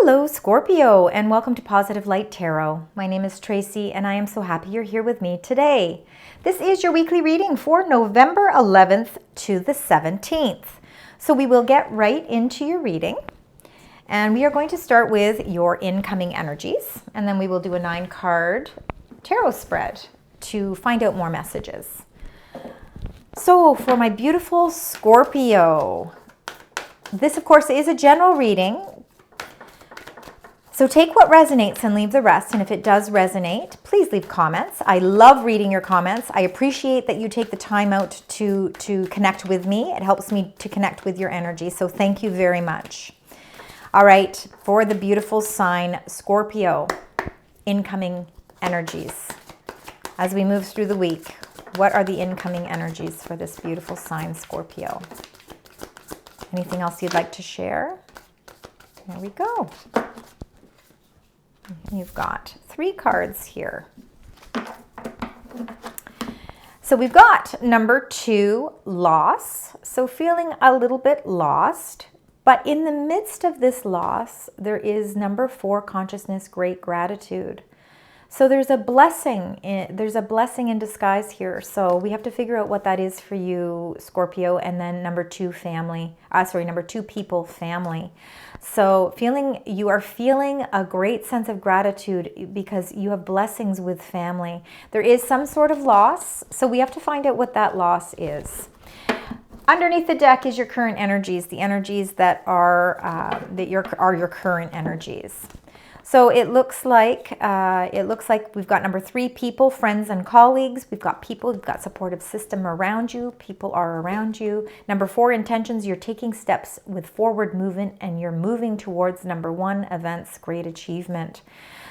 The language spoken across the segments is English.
Hello Scorpio, and welcome to Positive Light Tarot. My name is Tracy and I am so happy you're here with me today. This is your weekly reading for November 11th to the 17th. So we will get right into your reading, and we are going to start with your incoming energies, and then we will do a 9-card tarot spread to find out more messages. So for my beautiful Scorpio, this of course is a general reading. So take what resonates and leave the rest. And if it does resonate, please leave comments. I love reading your comments. I appreciate that you take the time out to connect with me. It helps me to connect with your energy. So thank you very much. All right, for the beautiful sign Scorpio, incoming energies. As we move through the week, what are the incoming energies for this beautiful sign Scorpio? Anything else you'd like to share? There we go. You've got 3 cards here. So we've got number 2, loss. So feeling a little bit lost, but in the midst of this loss, there is number 4, consciousness, great gratitude. So there's a blessing in disguise here. So we have to figure out what that is for you, Scorpio, and then number 2, family. Number 2, people, family. So you are feeling a great sense of gratitude because you have blessings with family. There is some sort of loss, so we have to find out what that loss is. Underneath the deck is your current energies, the energies that are your current energies. So it looks like we've got number 3, people, friends and colleagues. We've got people, we've got supportive system around you. People are around you. Number 4, intentions. You're taking steps with forward movement and you're moving towards number 1, events, great achievement.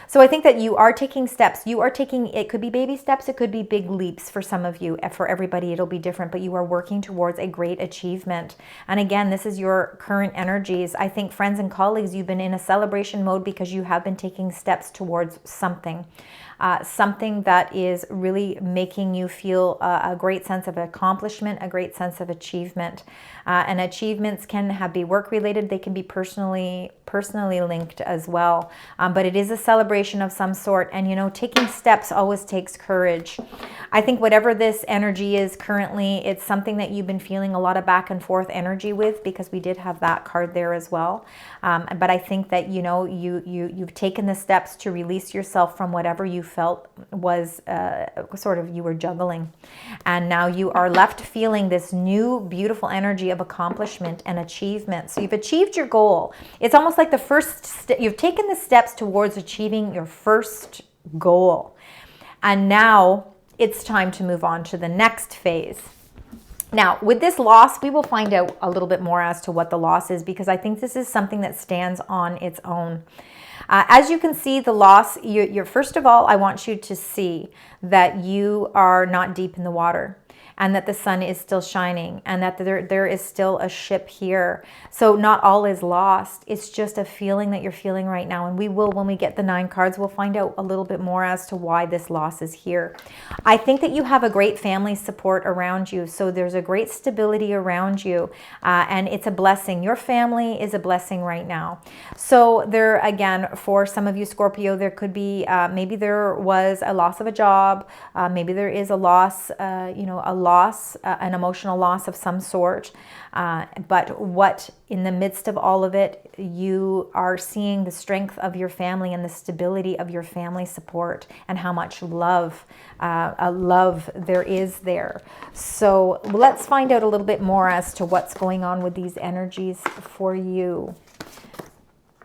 So I think that you are taking steps. It could be baby steps, it could be big leaps for some of you. For everybody, it'll be different, but you are working towards a great achievement. And again, this is your current energies. I think friends and colleagues, you've been in a celebration mode because you have been taking steps towards something. Something that is really making you feel a great sense of accomplishment, a great sense of achievement. And achievements can be work-related. They can be personally linked as well. But it is a celebration of some sort. And, taking steps always takes courage. I think whatever this energy is currently, it's something that you've been feeling a lot of back and forth energy with, because we did have that card there as well. But I think that, you've taken the steps to release yourself from whatever you felt was you were juggling. And now you are left feeling this new beautiful energy of accomplishment and achievement. So you've achieved your goal. It's almost like the first step. You've taken the steps towards achieving your first goal. And now it's time to move on to the next phase. Now, with this loss, we will find out a little bit more as to what the loss is, because I think this is something that stands on its own. As you can see, the loss, first of all, I want you to see that you are not deep in the water, and that the sun is still shining, and that there is still a ship here. So not all is lost. It's just a feeling that you're feeling right now. And we will, when we get the 9 cards, we'll find out a little bit more as to why this loss is here. I think that you have a great family support around you. So there's a great stability around you, and it's a blessing. Your family is a blessing right now. So there, again, for some of you Scorpio, there could be, maybe there was a loss of a job. Maybe there is a loss, an emotional loss of some sort. But what in the midst of all of it, you are seeing the strength of your family and the stability of your family support, and how much love there is there. So let's find out a little bit more as to what's going on with these energies for you.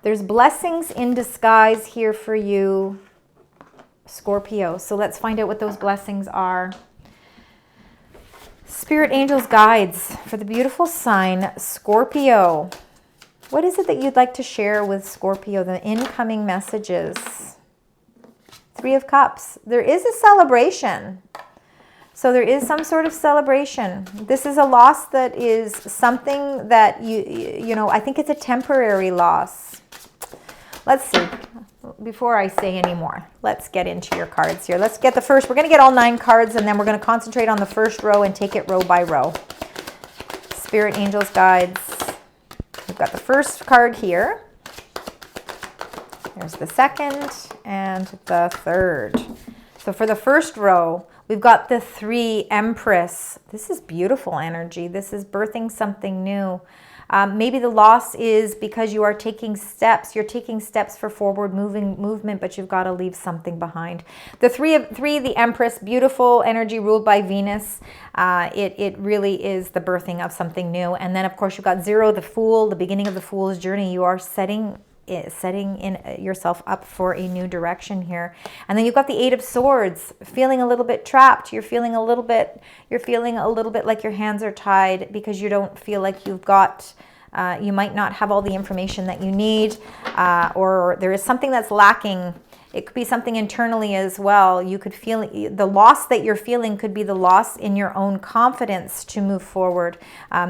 There's blessings in disguise here for you, Scorpio. So let's find out what those blessings are. Spirit, angels, guides for the beautiful sign Scorpio. What is it that you'd like to share with Scorpio? The incoming messages. 3 of Cups. There is a celebration. So there is some sort of celebration. This is a loss that is something that I think it's a temporary loss. Let's see. Before I say any more, let's get into your cards here. Let's get the first. We're going to get all 9 cards, and then we're going to concentrate on the first row and take it row by row. Spirit, angels, guides. We've got the first card here. There's the second and the third. So for the first row, we've got the 3 Empress. This is beautiful energy. This is birthing something new. Maybe the loss is because you are taking steps. You're taking steps for forward movement, but you've got to leave something behind. The 3, the Empress, beautiful energy ruled by Venus. It really is the birthing of something new. And then, of course, you've got 0, the Fool, the beginning of the Fool's journey. You are setting yourself up for a new direction here. And then you've got the 8 of Swords, feeling a little bit trapped. You're feeling a little bit like your hands are tied because you don't feel like you've got, you might not have all the information that you need, or there is something that's lacking. It could be something internally as well. You could feel the loss that you're feeling could be the loss in your own confidence to move forward.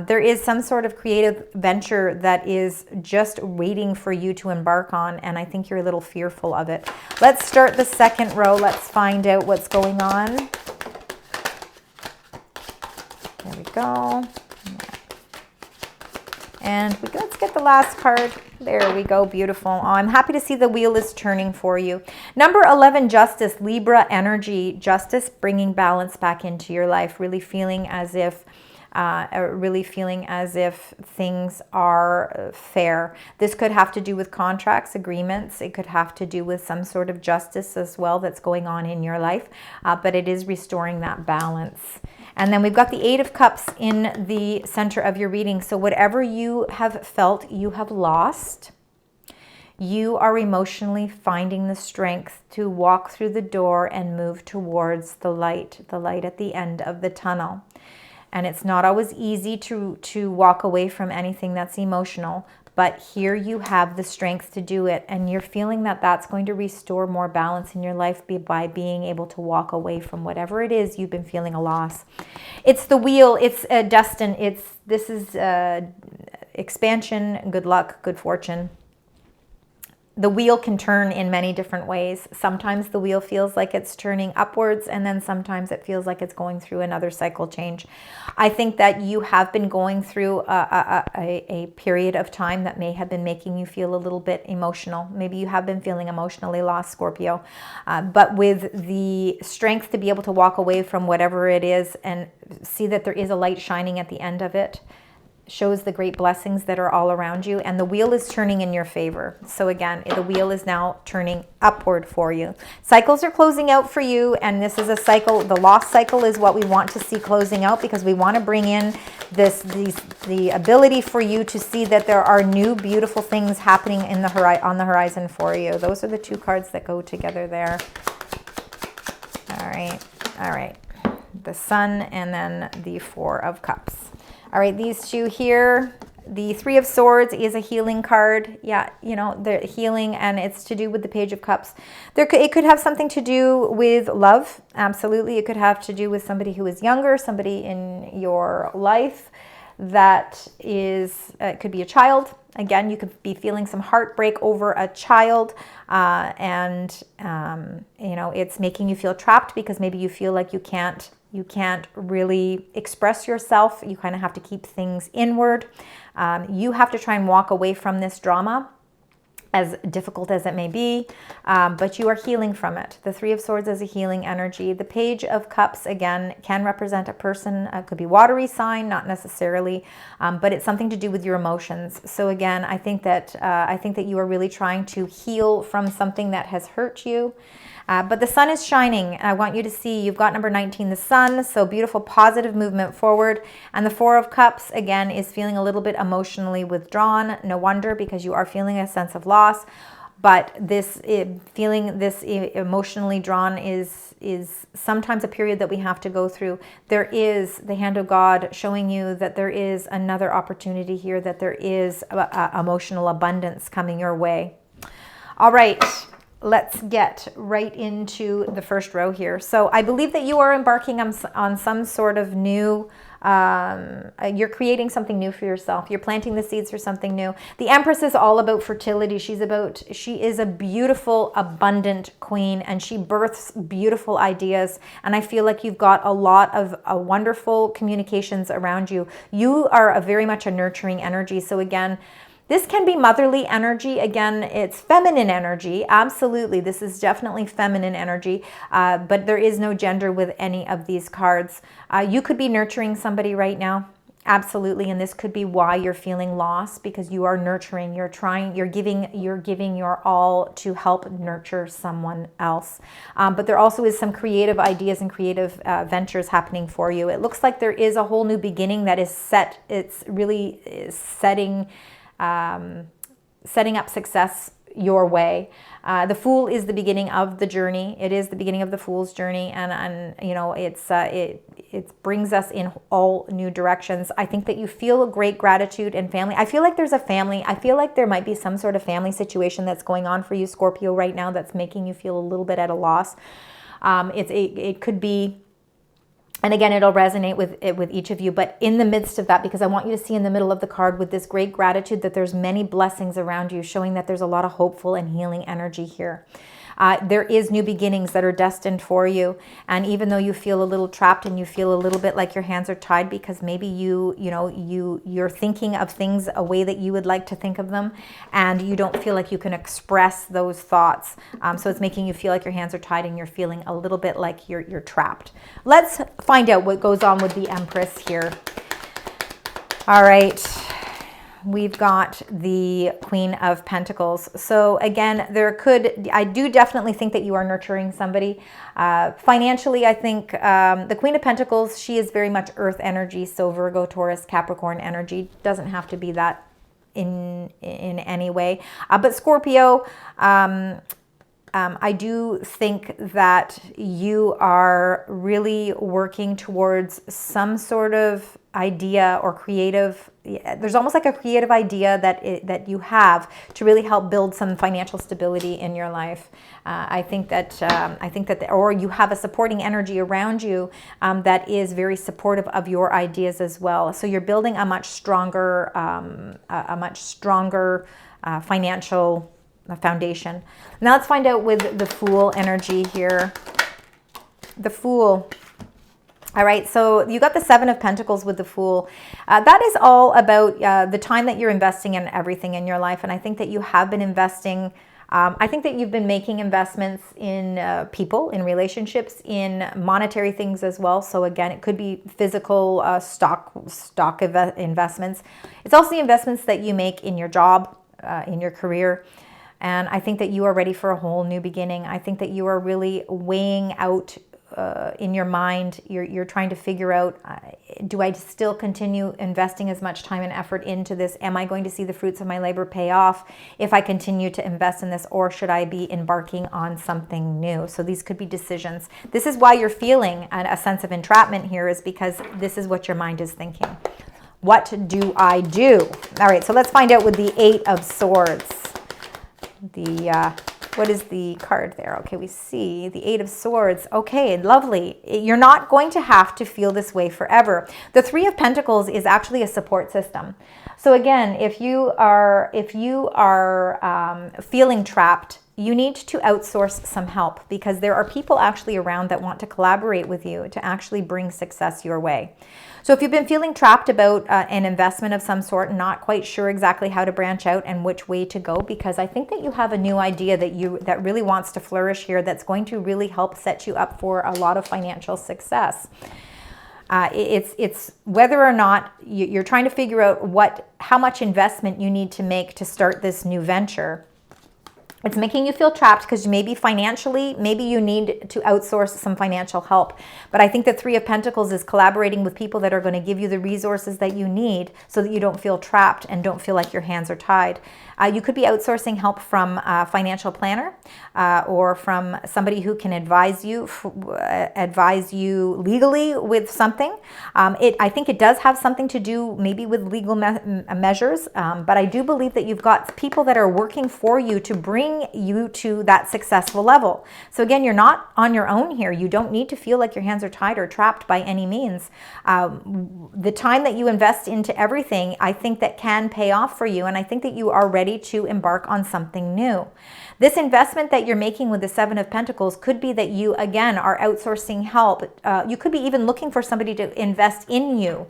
There is some sort of creative venture that is just waiting for you to embark on, and I think you're a little fearful of it. Let's start the second row. Let's find out what's going on. There we go. And let's get the last card. There we go. Beautiful. Oh, I'm happy to see the wheel is turning for you. Number 11, Justice, Libra energy. Justice, bringing balance back into your life. Really feeling as if things are fair. This could have to do with contracts, agreements. It could have to do with some sort of justice as well that's going on in your life. But it is restoring that balance. And then we've got the 8 of Cups in the center of your reading. So whatever you have felt you have lost, you are emotionally finding the strength to walk through the door and move towards the light at the end of the tunnel. And it's not always easy to walk away from anything that's emotional, but here you have the strength to do it, and you're feeling that that's going to restore more balance in your life by being able to walk away from whatever it is you've been feeling a loss. It's the wheel, it's destined, this is expansion, good luck, good fortune. The wheel can turn in many different ways. Sometimes the wheel feels like it's turning upwards, and then sometimes it feels like it's going through another cycle change. I think that you have been going through a period of time that may have been making you feel a little bit emotional. Maybe you have been feeling emotionally lost, Scorpio. But with the strength to be able to walk away from whatever it is and see that there is a light shining at the end of it, shows the great blessings that are all around you, and the wheel is turning in your favor. So again, the wheel is now turning upward for you. Cycles are closing out for you, and this is a cycle. The lost cycle is what we want to see closing out, because we want to bring in the ability for you to see that there are new beautiful things happening on the horizon for you. Those are the 2 cards that go together there. All right. The Sun and then the 4 of Cups. All right, these 2 here, the 3 of Swords is a healing card. Yeah, you know, the healing, and it's to do with the Page of Cups. It could have something to do with love. Absolutely. It could have to do with somebody who is younger, somebody in your life that is, it could be a child. Again, you could be feeling some heartbreak over a child, and you know, it's making you feel trapped because maybe you feel like you can't really express yourself. You kind of have to keep things inward. You have to try and walk away from this drama, as difficult as it may be, but you are healing from it. The 3 of Swords is a healing energy. The Page of Cups, again, can represent a person. It could be watery sign, not necessarily, but it's something to do with your emotions. So again, I think that you are really trying to heal from something that has hurt you. But the sun is shining. I want you to see you've got number 19, the sun. So beautiful, positive movement forward. And the 4 of Cups, again, is feeling a little bit emotionally withdrawn. No wonder, because you are feeling a sense of loss. But feeling this emotionally drawn is sometimes a period that we have to go through. There is the hand of God showing you that there is another opportunity here, that there is emotional abundance coming your way. All right. Let's get right into the first row here. So I believe that you are embarking on some sort of new, you're creating something new for yourself. You're planting the seeds for something new. The Empress is all about fertility. She is a beautiful, abundant queen, and she births beautiful ideas. And I feel like you've got a lot of wonderful communications around you. You are very much a nurturing energy. So again, This can be motherly energy. Again, it's feminine energy. Absolutely. This is definitely feminine energy, but there is no gender with any of these cards. You could be nurturing somebody right now. Absolutely. And this could be why you're feeling lost, because you are nurturing, you're giving your all to help nurture someone else. But there also is some creative ideas and creative ventures happening for you. It looks like there is a whole new beginning that is set. It's really setting up success your way. The Fool is the beginning of the journey. It is the beginning of the Fool's journey, and you know, it brings us in all new directions. I think that you feel great gratitude and family. I feel like there's a family. I feel like there might be some sort of family situation that's going on for you, Scorpio, right now, that's making you feel a little bit at a loss. It could be. And again, it'll resonate with each of you. But in the midst of that, because I want you to see in the middle of the card with this great gratitude that there's many blessings around you, showing that there's a lot of hopeful and healing energy here. There is new beginnings that are destined for you. And even though you feel a little trapped and you feel a little bit like your hands are tied because maybe you're thinking of things a way that you would like to think of them, and you don't feel like you can express those thoughts. So it's making you feel like your hands are tied and you're feeling a little bit like you're trapped. Let's find out what goes on with the Empress here. All right. We've got the Queen of Pentacles. So again, I do definitely think that you are nurturing somebody. Financially, I think the Queen of Pentacles, she is very much earth energy. So Virgo, Taurus, Capricorn energy. Doesn't have to be that in any way. But Scorpio, I do think that you are really working towards some sort of idea or creative. There's almost like a creative idea that you have to really help build some financial stability in your life. I think that or you have a supporting energy around you that is very supportive of your ideas as well. So you're building a much stronger financial foundation. Now let's find out with the Fool energy here. The Fool. All right, so you got the Seven of Pentacles with the Fool. That is all about the time that you're investing in everything in your life. And I think that you have been investing. I think that you've been making investments in people, in relationships, in monetary things as well. So again, it could be physical stock investments. It's also the investments that you make in your job, in your career. And I think that you are ready for a whole new beginning. I think that you are really weighing out in your mind, you're trying to figure out, do I still continue investing as much time and effort into this? Am I going to see the fruits of my labor pay off if I continue to invest in this, or should I be embarking on something new? So these could be decisions. This is why you're feeling a sense of entrapment here, is because this is what your mind is thinking. What do I do? All right, so let's find out with the Eight of Swords. What is the card there? Okay, we see the Eight of Swords. Okay, lovely. You're not going to have to feel this way forever. The Three of Pentacles is actually a support system. So again, if you are feeling trapped, you need to outsource some help, because there are people actually around that want to collaborate with you to actually bring success your way. So if you've been feeling trapped about an investment of some sort and not quite sure exactly how to branch out and which way to go, because I think that you have a new idea that really wants to flourish here, that's going to really help set you up for a lot of financial success. It's whether or not you're trying to figure out how much investment you need to make to start this new venture. It's making you feel trapped because maybe financially, maybe you need to outsource some financial help. But I think the Three of Pentacles is collaborating with people that are going to give you the resources that you need so that you don't feel trapped and don't feel like your hands are tied. You could be outsourcing help from a financial planner or from somebody who can advise you legally with something. I think it does have something to do maybe with legal measures, but I do believe that you've got people that are working for you to bring you to that successful level. So again, you're not on your own here. You don't need to feel like your hands are tied or trapped by any means. The time that you invest into everything, I think that can pay off for you, and I think that you are ready to embark on something new. This investment that you're making with the Seven of Pentacles could be that you, again, are outsourcing help. You could be even looking for somebody to invest in you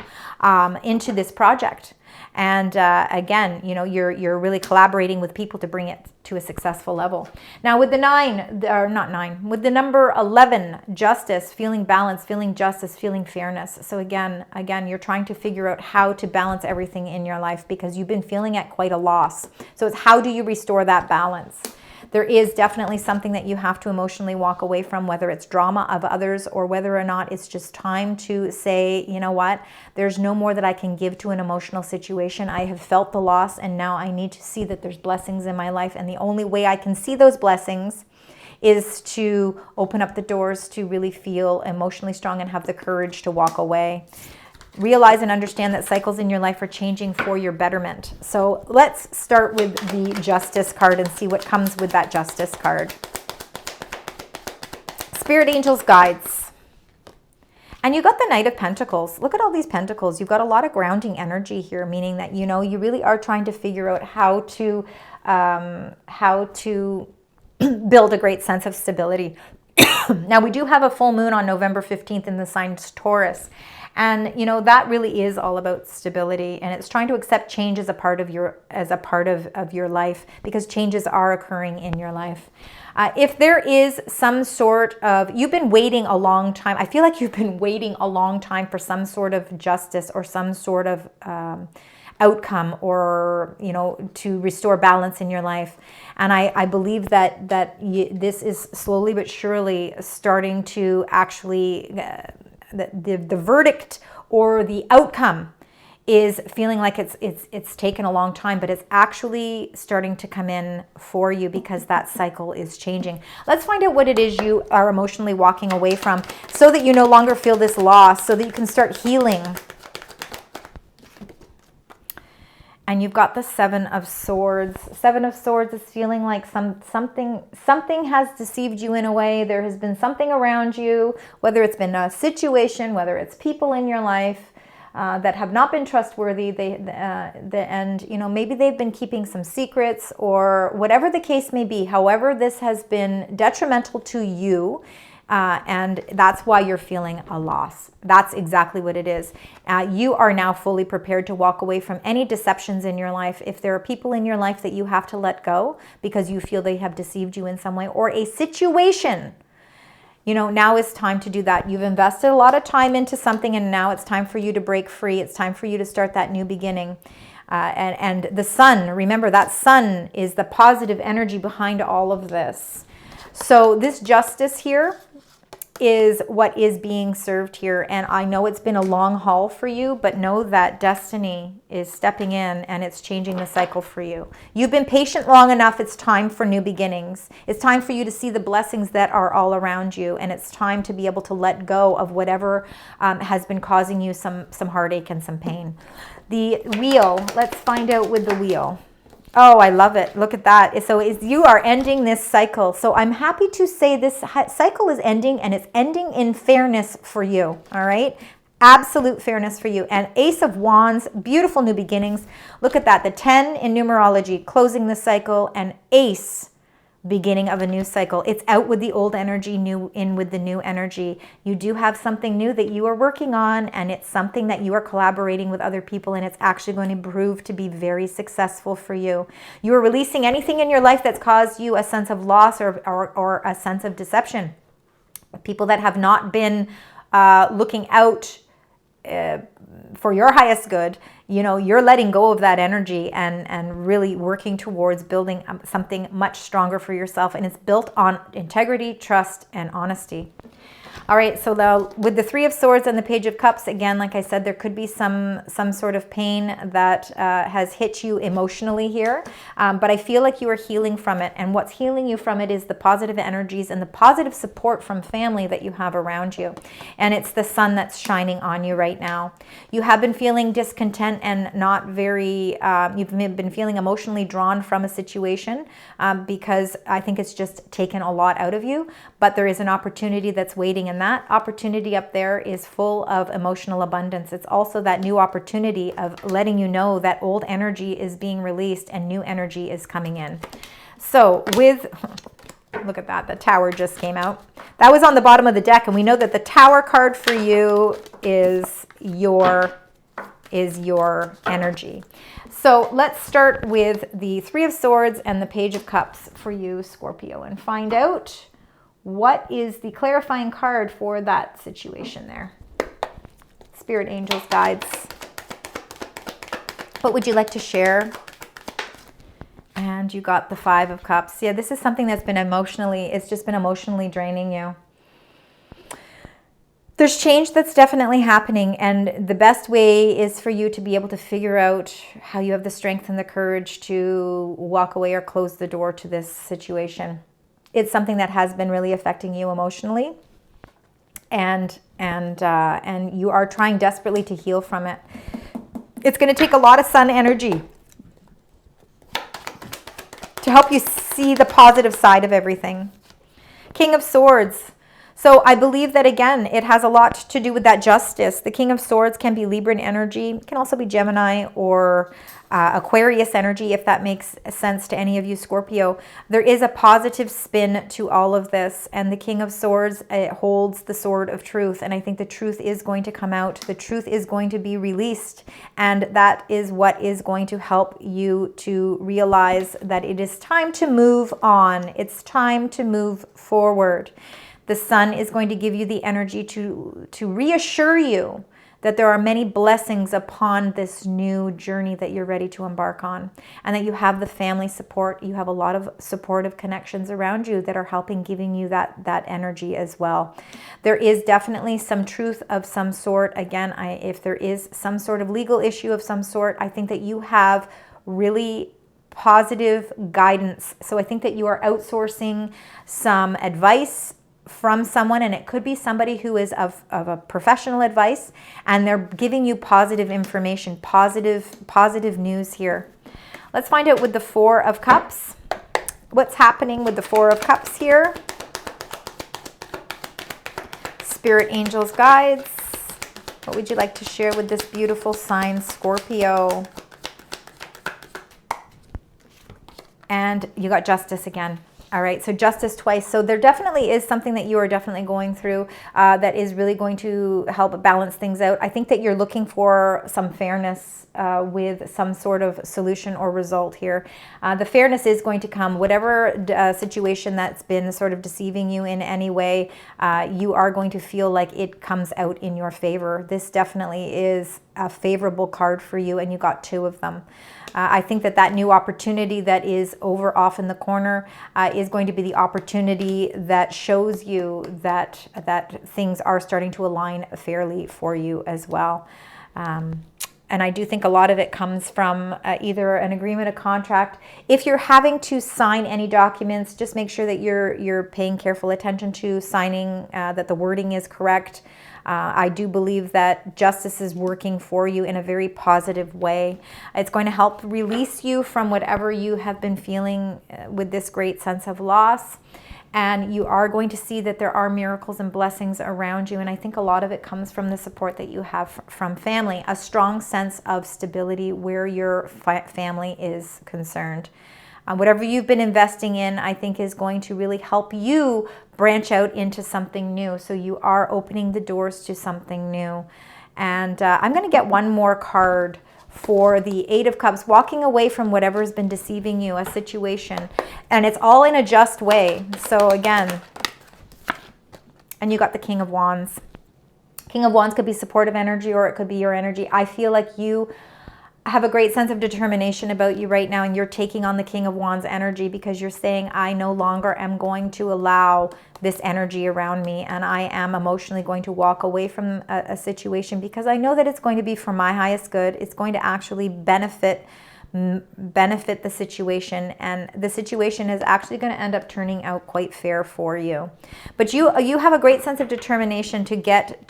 into this project. And again, you know, you're really collaborating with people to bring it to a successful level. Now with the with the number 11, justice, feeling balance, feeling justice, feeling fairness. So again, you're trying to figure out how to balance everything in your life because you've been feeling at quite a loss. So it's how do you restore that balance? There is definitely something that you have to emotionally walk away from, whether it's drama of others or whether or not it's just time to say, you know what, there's no more that I can give to an emotional situation. I have felt the loss and now I need to see that there's blessings in my life. And the only way I can see those blessings is to open up the doors to really feel emotionally strong and have the courage to walk away. Realize and understand that cycles in your life are changing for your betterment. So let's start with the Justice card and see what comes with that Justice card. Spirit Angels Guides. And you got the Knight of Pentacles. Look at all these pentacles. You've got a lot of grounding energy here, meaning that, you know, you really are trying to figure out how to build a great sense of stability. Now, we do have a full moon on November 15th in the sign Taurus. And, you know, that really is all about stability, and it's trying to accept change as a part of your life, because changes are occurring in your life. If there is some sort of, you've been waiting a long time. I feel like you've been waiting a long time for some sort of justice or some sort of outcome, or, you know, to restore balance in your life. And I believe that this is slowly but surely starting to actually the verdict or the outcome is feeling like it's taken a long time, but it's actually starting to come in for you because that cycle is changing. Let's find out what it is you are emotionally walking away from so that you no longer feel this loss, so that you can start healing. And you've got the Seven of Swords. Seven of Swords is feeling like something has deceived you in a way. There has been something around you, whether it's been a situation, whether it's people in your life that have not been trustworthy. And you know, maybe they've been keeping some secrets, or whatever the case may be. However, this has been detrimental to you. And that's why you're feeling a loss. That's exactly what it is. You are now fully prepared to walk away from any deceptions in your life. If there are people in your life that you have to let go because you feel they have deceived you in some way, or a situation, you know, now is time to do that. You've invested a lot of time into something, and now it's time for you to break free. It's time for you to start that new beginning. And the sun, remember that sun is the positive energy behind all of this. So this justice here is what is being served here. And I know it's been a long haul for you, but know that destiny is stepping in and it's changing the cycle for you. You've been patient long enough. It's time for new beginnings. It's time for you to see the blessings that are all around you. And it's time to be able to let go of whatever has been causing you some heartache and some pain. The wheel, let's find out with the wheel. Oh, I love it. Look at that. So you are ending this cycle. So I'm happy to say this cycle is ending, and it's ending in fairness for you. All right. Absolute fairness for you. And Ace of Wands, beautiful new beginnings. Look at that. The 10 in numerology, closing the cycle, and Ace, beginning of a new cycle. It's out with the old energy, new in with the new energy. You do have something new that you are working on, and it's something that you are collaborating with other people, and it's actually going to prove to be very successful for you. You are releasing anything in your life that's caused you a sense of loss or a sense of deception. People that have not been looking out for your highest good, you know, you're letting go of that energy and really working towards building something much stronger for yourself. And it's built on integrity, trust, and honesty. All right, so with the Three of Swords and the Page of Cups, again, like I said, there could be some sort of pain that has hit you emotionally here, but I feel like you are healing from it, and what's healing you from it is the positive energies and the positive support from family that you have around you, and it's the sun that's shining on you right now. You have been feeling discontent and not very, you've been feeling emotionally drawn from a situation because I think it's just taken a lot out of you, but there is an opportunity that's waiting, and that opportunity up there is full of emotional abundance. It's also that new opportunity of letting you know that old energy is being released and new energy is coming in. So look at that, the Tower just came out. That was on the bottom of the deck, and we know that the Tower card for you is your is your energy. So let's start with the Three of Swords and the Page of Cups for you, Scorpio, and find out what is the clarifying card for that situation there. Spirit, angels, guides. What would you like to share? And you got the Five of Cups. Yeah, this is something that's been it's just been emotionally draining you. There's change that's definitely happening, and the best way is for you to be able to figure out how you have the strength and the courage to walk away or close the door to this situation. It's something that has been really affecting you emotionally, and you are trying desperately to heal from it. It's going to take a lot of sun energy to help you see the positive side of everything. King of Swords. So I believe that, again, it has a lot to do with that justice. The King of Swords can be Libran energy. It can also be Gemini or Aquarius energy, if that makes sense to any of you, Scorpio. There is a positive spin to all of this. And the King of Swords, it holds the sword of truth. And I think the truth is going to come out. The truth is going to be released. And that is what is going to help you to realize that it is time to move on. It's time to move forward. The sun is going to give you the energy to reassure you that there are many blessings upon this new journey that you're ready to embark on, and that you have the family support. You have a lot of supportive connections around you that are helping, giving you that energy as well. There is definitely some truth of some sort. Again, if there is some sort of legal issue of some sort, I think that you have really positive guidance. So I think that you are outsourcing some advice from someone, and it could be somebody who is of a professional advice, and they're giving you positive information, positive news here. Let's find out with the Four of Cups. What's happening with the Four of Cups here? Spirit, angels, guides. What would you like to share with this beautiful sign, Scorpio? And you got Justice again. All right, so justice twice. So there definitely is something that you are definitely going through that is really going to help balance things out. I think that you're looking for some fairness with some sort of solution or result here. The fairness is going to come. Whatever situation that's been sort of deceiving you in any way, you are going to feel like it comes out in your favor. This definitely is a favorable card for you, and you got two of them. I think that new opportunity that is off in the corner is going to be the opportunity that shows you that things are starting to align fairly for you as well. And I do think a lot of it comes from either an agreement, a contract. If you're having to sign any documents, just make sure that you're paying careful attention to signing, that the wording is correct. I do believe that justice is working for you in a very positive way. It's going to help release you from whatever you have been feeling with this great sense of loss. And you are going to see that there are miracles and blessings around you. And I think a lot of it comes from the support that you have from family, a strong sense of stability where your family is concerned. Whatever you've been investing in, I think, is going to really help you branch out into something new. So you are opening the doors to something new. And I'm going to get one more card for the Eight of Cups, walking away from whatever has been deceiving you, a situation. And it's all in a just way. So again, and you got the King of Wands. King of Wands could be supportive energy, or it could be your energy. I feel like you have a great sense of determination about you right now, and you're taking on the King of Wands energy because you're saying, I no longer am going to allow this energy around me, and I am emotionally going to walk away from a situation because I know that it's going to be for my highest good. It's going to actually benefit the situation, and the situation is actually going to end up turning out quite fair for you. But you have a great sense of determination to get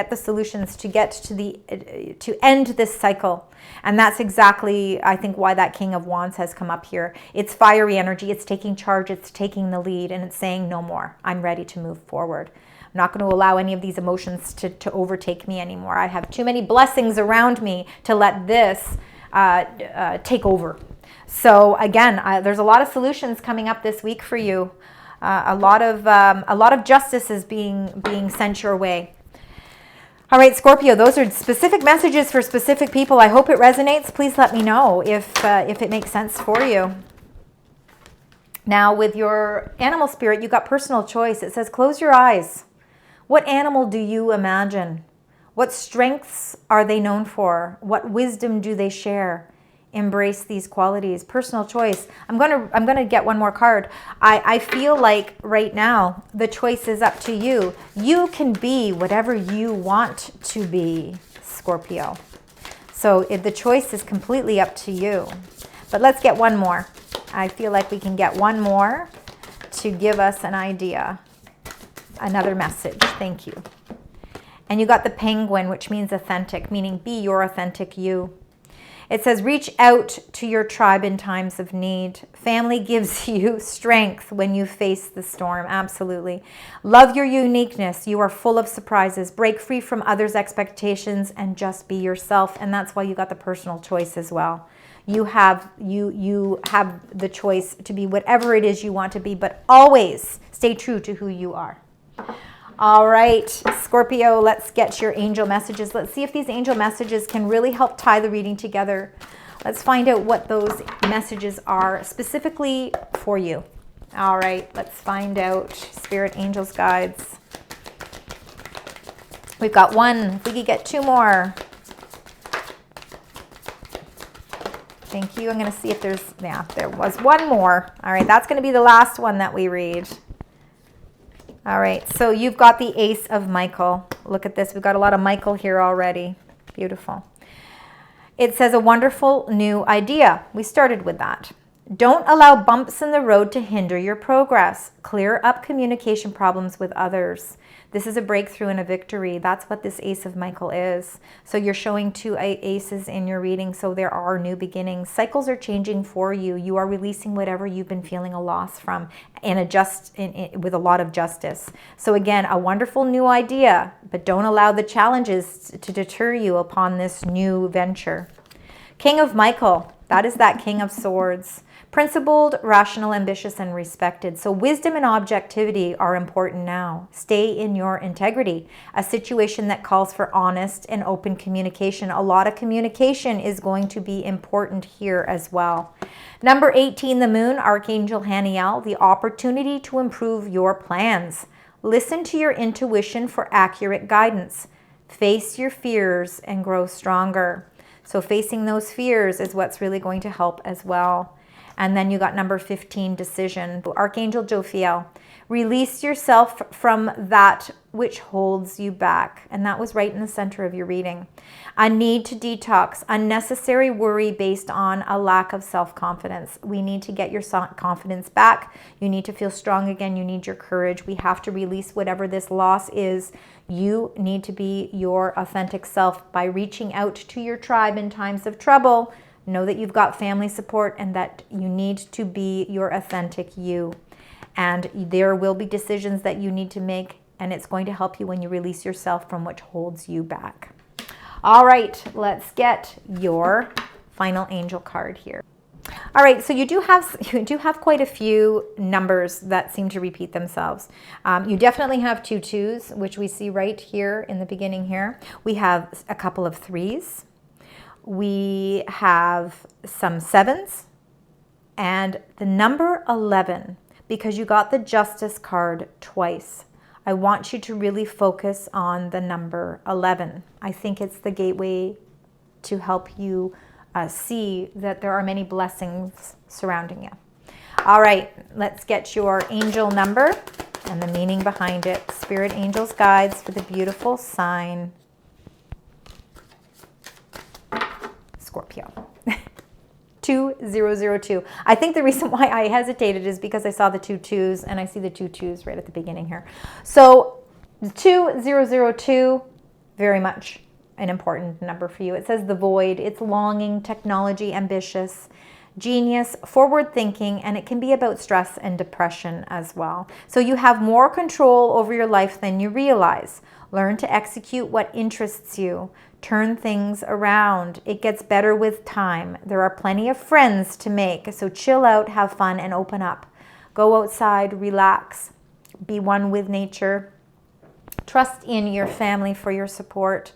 the solutions, to end this cycle. And that's exactly, I think, why that King of Wands has come up here. It's fiery energy, it's taking charge, it's taking the lead, and it's saying no more. I'm ready to move forward. I'm not going to allow any of these emotions to overtake me anymore. I have too many blessings around me to let this take over. So again, there's a lot of solutions coming up this week for you. A lot of justice is being sent your way. All right, Scorpio, those are specific messages for specific people. I hope it resonates. Please let me know if it makes sense for you. Now, with your animal spirit, you got personal choice. It says, close your eyes. What animal do you imagine? What strengths are they known for? What wisdom do they share? Embrace these qualities. Personal choice. I'm gonna get one more card. I feel like right now the choice is up to you. You can be whatever you want to be, Scorpio. So the choice is completely up to you. But let's get one more. I feel like we can get one more to give us an idea. Another message. Thank you. And you got the penguin, which means authentic, meaning be your authentic you. It says, reach out to your tribe in times of need. Family gives you strength when you face the storm. Absolutely. Love your uniqueness. You are full of surprises. Break free from others' expectations and just be yourself. And that's why you got the personal choice as well. You have the choice to be whatever it is you want to be, but always stay true to who you are. All right, Scorpio, let's get your angel messages. Let's see if these angel messages can really help tie the reading together. Let's find out what those messages are specifically for you. All right, let's find out. Spirit, angels, guides. We've got one. If we could get two more. Thank you. I'm going to see if there was one more. All right, that's going to be the last one that we read. All right, so you've got the Ace of Michael. Look at this. We've got a lot of Michael here already. Beautiful. It says a wonderful new idea. We started with that. Don't allow bumps in the road to hinder your progress. Clear up communication problems with others. This is a breakthrough and a victory. That's what this Ace of Michael is. So you're showing two aces in your reading, so there are new beginnings. Cycles are changing for you. You are releasing whatever you've been feeling a loss from with a lot of justice. So again, a wonderful new idea, but don't allow the challenges to deter you upon this new venture. King of Michael, that is that King of Swords. Principled, rational, ambitious, and respected. So wisdom and objectivity are important now. Stay in your integrity. A situation that calls for honest and open communication. A lot of communication is going to be important here as well. Number 18, the moon, Archangel Haniel, the opportunity to improve your plans. Listen to your intuition for accurate guidance. Face your fears and grow stronger. So facing those fears is what's really going to help as well. And then you got number 15, decision. Archangel Jophiel, release yourself from that which holds you back. And that was right in the center of your reading. A need to detox, unnecessary worry based on a lack of self-confidence. We need to get your confidence back. You need to feel strong again. You need your courage. We have to release whatever this loss is. You need to be your authentic self by reaching out to your tribe in times of trouble. Know that you've got family support and that you need to be your authentic you. And there will be decisions that you need to make, and it's going to help you when you release yourself from what holds you back. All right, let's get your final angel card here. All right, so you do have quite a few numbers that seem to repeat themselves. You definitely have two twos, which we see right here in the beginning here. We have a couple of threes. We have some sevens and the number 11, because you got the Justice card twice. I want you to really focus on the number 11. I think it's the gateway to help you see that there are many blessings surrounding you. All right, let's get your angel number and the meaning behind it. Spirit, angels, guides for the beautiful sign Scorpio. 2002. I think the reason why I hesitated is because I saw the two twos and I see the two twos right at the beginning here. So 2002, very much an important number for you. It says the void. It's longing, technology, ambitious, genius, forward thinking, and it can be about stress and depression as well. So you have more control over your life than you realize. Learn to execute what interests you. Turn things around. It gets better with time. There are plenty of friends to make, so chill out, have fun, and open up. Go outside, relax, be one with nature. Trust in your family for your support,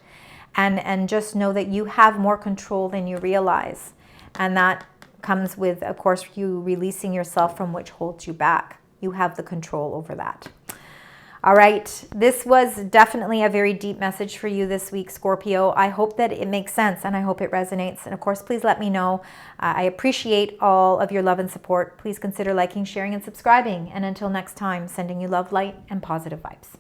and just know that you have more control than you realize. And that comes with, of course, you releasing yourself from which holds you back. You have the control over that. All right, this was definitely a very deep message for you this week, Scorpio. I hope that it makes sense and I hope it resonates. And of course, please let me know. I appreciate all of your love and support. Please consider liking, sharing, and subscribing. And until next time, sending you love, light, and positive vibes.